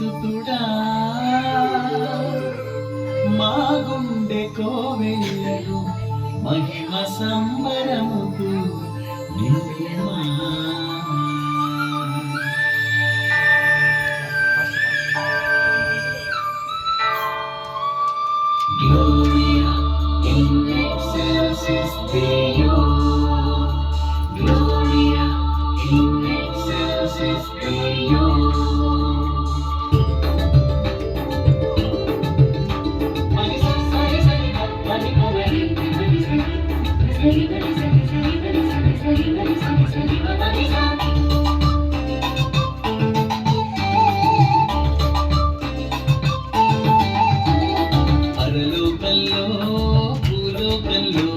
సుతుడా మా గుండె కోవెళ్ళరు మహిమ సంబరముతూ నిండిమా. Gloria in excelsis Deo, Gloria in excelsis Deo. పరలోకంలో భూలోకంలో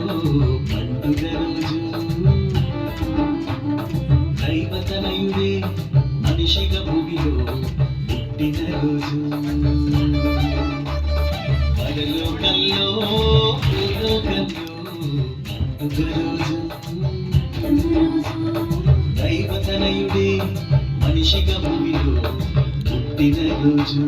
పండుగ రోజు దైవతనయుడే మనిషిగా భూమిలో పుట్టిన రోజు. పరలోకంలో భూలోకంలో పండుగ రోజు దైవతనయుడే మనిషిగా భూమిలో పుట్టిన రోజు.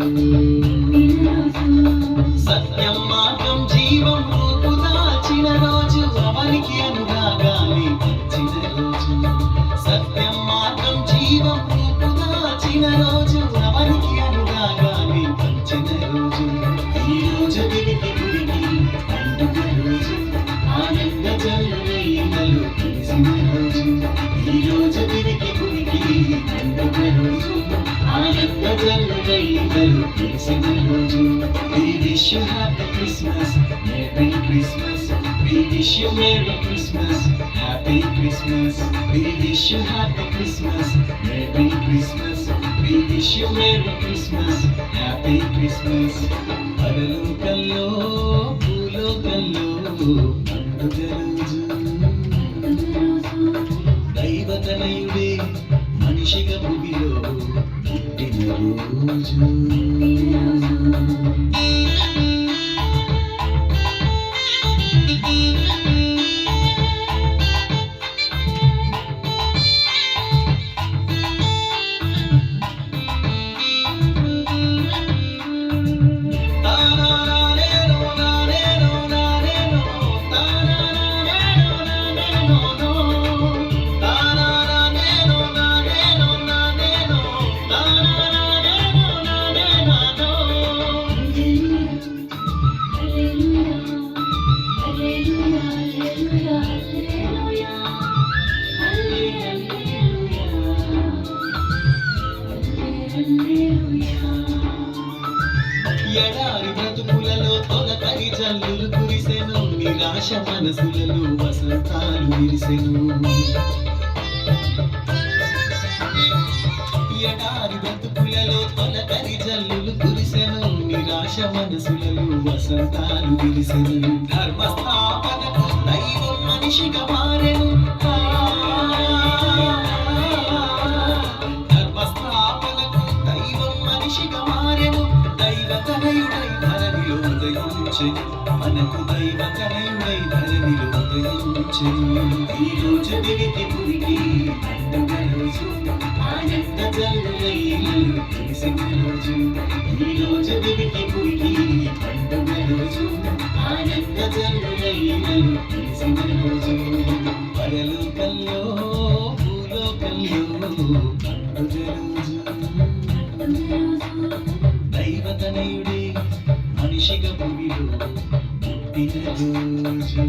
సత్యం మార్గం జీవం రూపు దాచిన రోజు అవనికి అనురాగాలి పంచిన రోజు. సత్యం మార్గం జీవం రూపు దాచిన రోజు అవనికి అనురాగాలి పంచిన రోజు. ఈ రోజు తిరిగి గుడికి పండుగ రోజు ఆనంద జల్లులు కలిసిన రోజు. ఈ రోజు తిరిగి గుడికి పండుగ రోజు ఆనంద జల్లులు కలిసిన రోజు. We wish you happy Christmas, Merry Christmas. We wish you Merry Christmas, Happy Christmas. We wish you happy Christmas, Merry Christmas. We wish you Merry Christmas, Happy Christmas. పరలోకంలో భూలోకంలో పండుగ రోజు దైవతనయుడే మనిషిగా భూమిలో పుట్టిన రోజు. ఎడారి బ్రతుకులలో తొలకరి జల్లులు కురిసెను నిరాశ మనసులలో వసంతాలు విరిసెను. ఎడారి బ్రతుకులలో తొలకరి జల్లులు కురిసెను నిరాశ మనసులలో వసంతాలు విరిసెను. ధర్మస్థాపనకు దైవం మనిషిగా మారెను. ధర్మస్థాపనకు దైవం మనిషిగా మారెను. దైవతనయుడై ధరణిలో ఉదయించెను. మనకు దైవతనయుడై ధరణిలో ఉదయించెను. ఈ రోజు దివికి పురికి పండుగ రోజు ఆనంద జల్లులైలు కలిసిన రోజు. ఈ రోజు దివికి పురికి పండుగ రోజు ఆనంద జల్లులైలు కలిసిన రోజు. పరలోకంలో భూలోకంలో పండుగ రోజు దైవతనయుడే మనిషిగా భూమిలో పుట్టిన రోజు.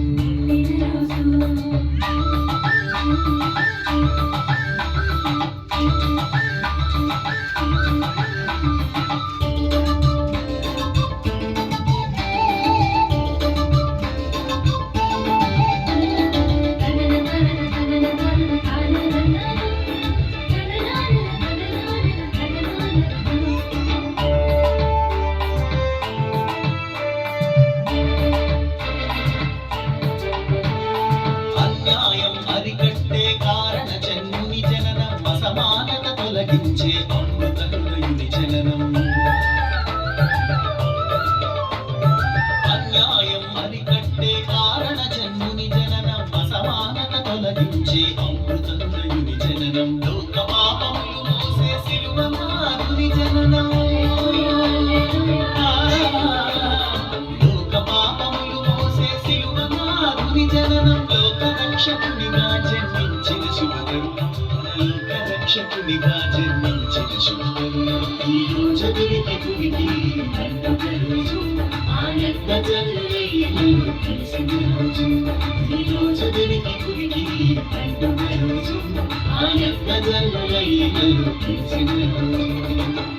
తొలగించే అమృత హృదయుని జననం. అన్యాయం అరికట్టే కారణ జన్ముని జననం. అసమానత తొలగించే అమృత హృదయుని జననం. లోక పాపములు మోసే సిలువ మారుని జననం. రక్షకునిగా జన్మించిన శుభకరుణం పరలోక రక్షకునిగా జన్మించిన శుభకరుణం ఈ రోజు దొరికి పురికి పండుగ రోజు ఆనంద జల్లులయ్యలు కలిసిన రోజు ఈ రోజు దొరికి పురికి పండుగ రోజు ఆనంద జల్లులయ్యలు కలిసిన రోజు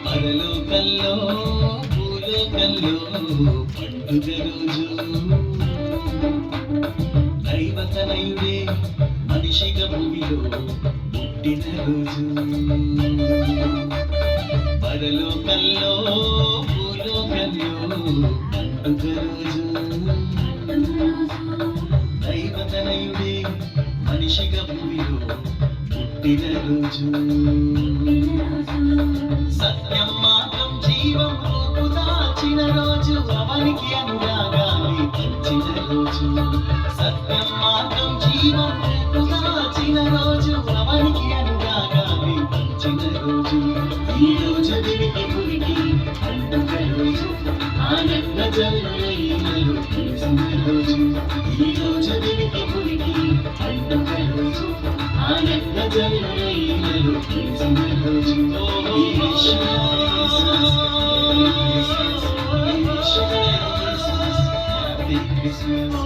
పరలోకంలో భూలోకంలో పండుగ రోజు దైవతనయుడే మనిషిగా భూమిలో పుట్టిన రోజు పరలోకంలో భూలోకంలో పండుగ రోజు దైవతనయుడే మనిషిగా భూమిలో పుట్టిన రోజు సత్యం మార్గం జీవం రూపు దాచిన రోజు అవనికి అనురాగాన్ని పంచిన రోజు సత్యం మార్గం జీవం రూపు దాచిన రోజు అవనికి అనురాగాన్ని పంచిన రోజు ఈ రోజు దివికి పురికి పండుగ రోజు ఆనంద జల్లులైనలు తెలిసిన రోజు ఈ రోజు దివికి పురికి పండుగ రోజు ఆనంద జల్లులైనలు తెలిసిన రోజు Happy Christmas.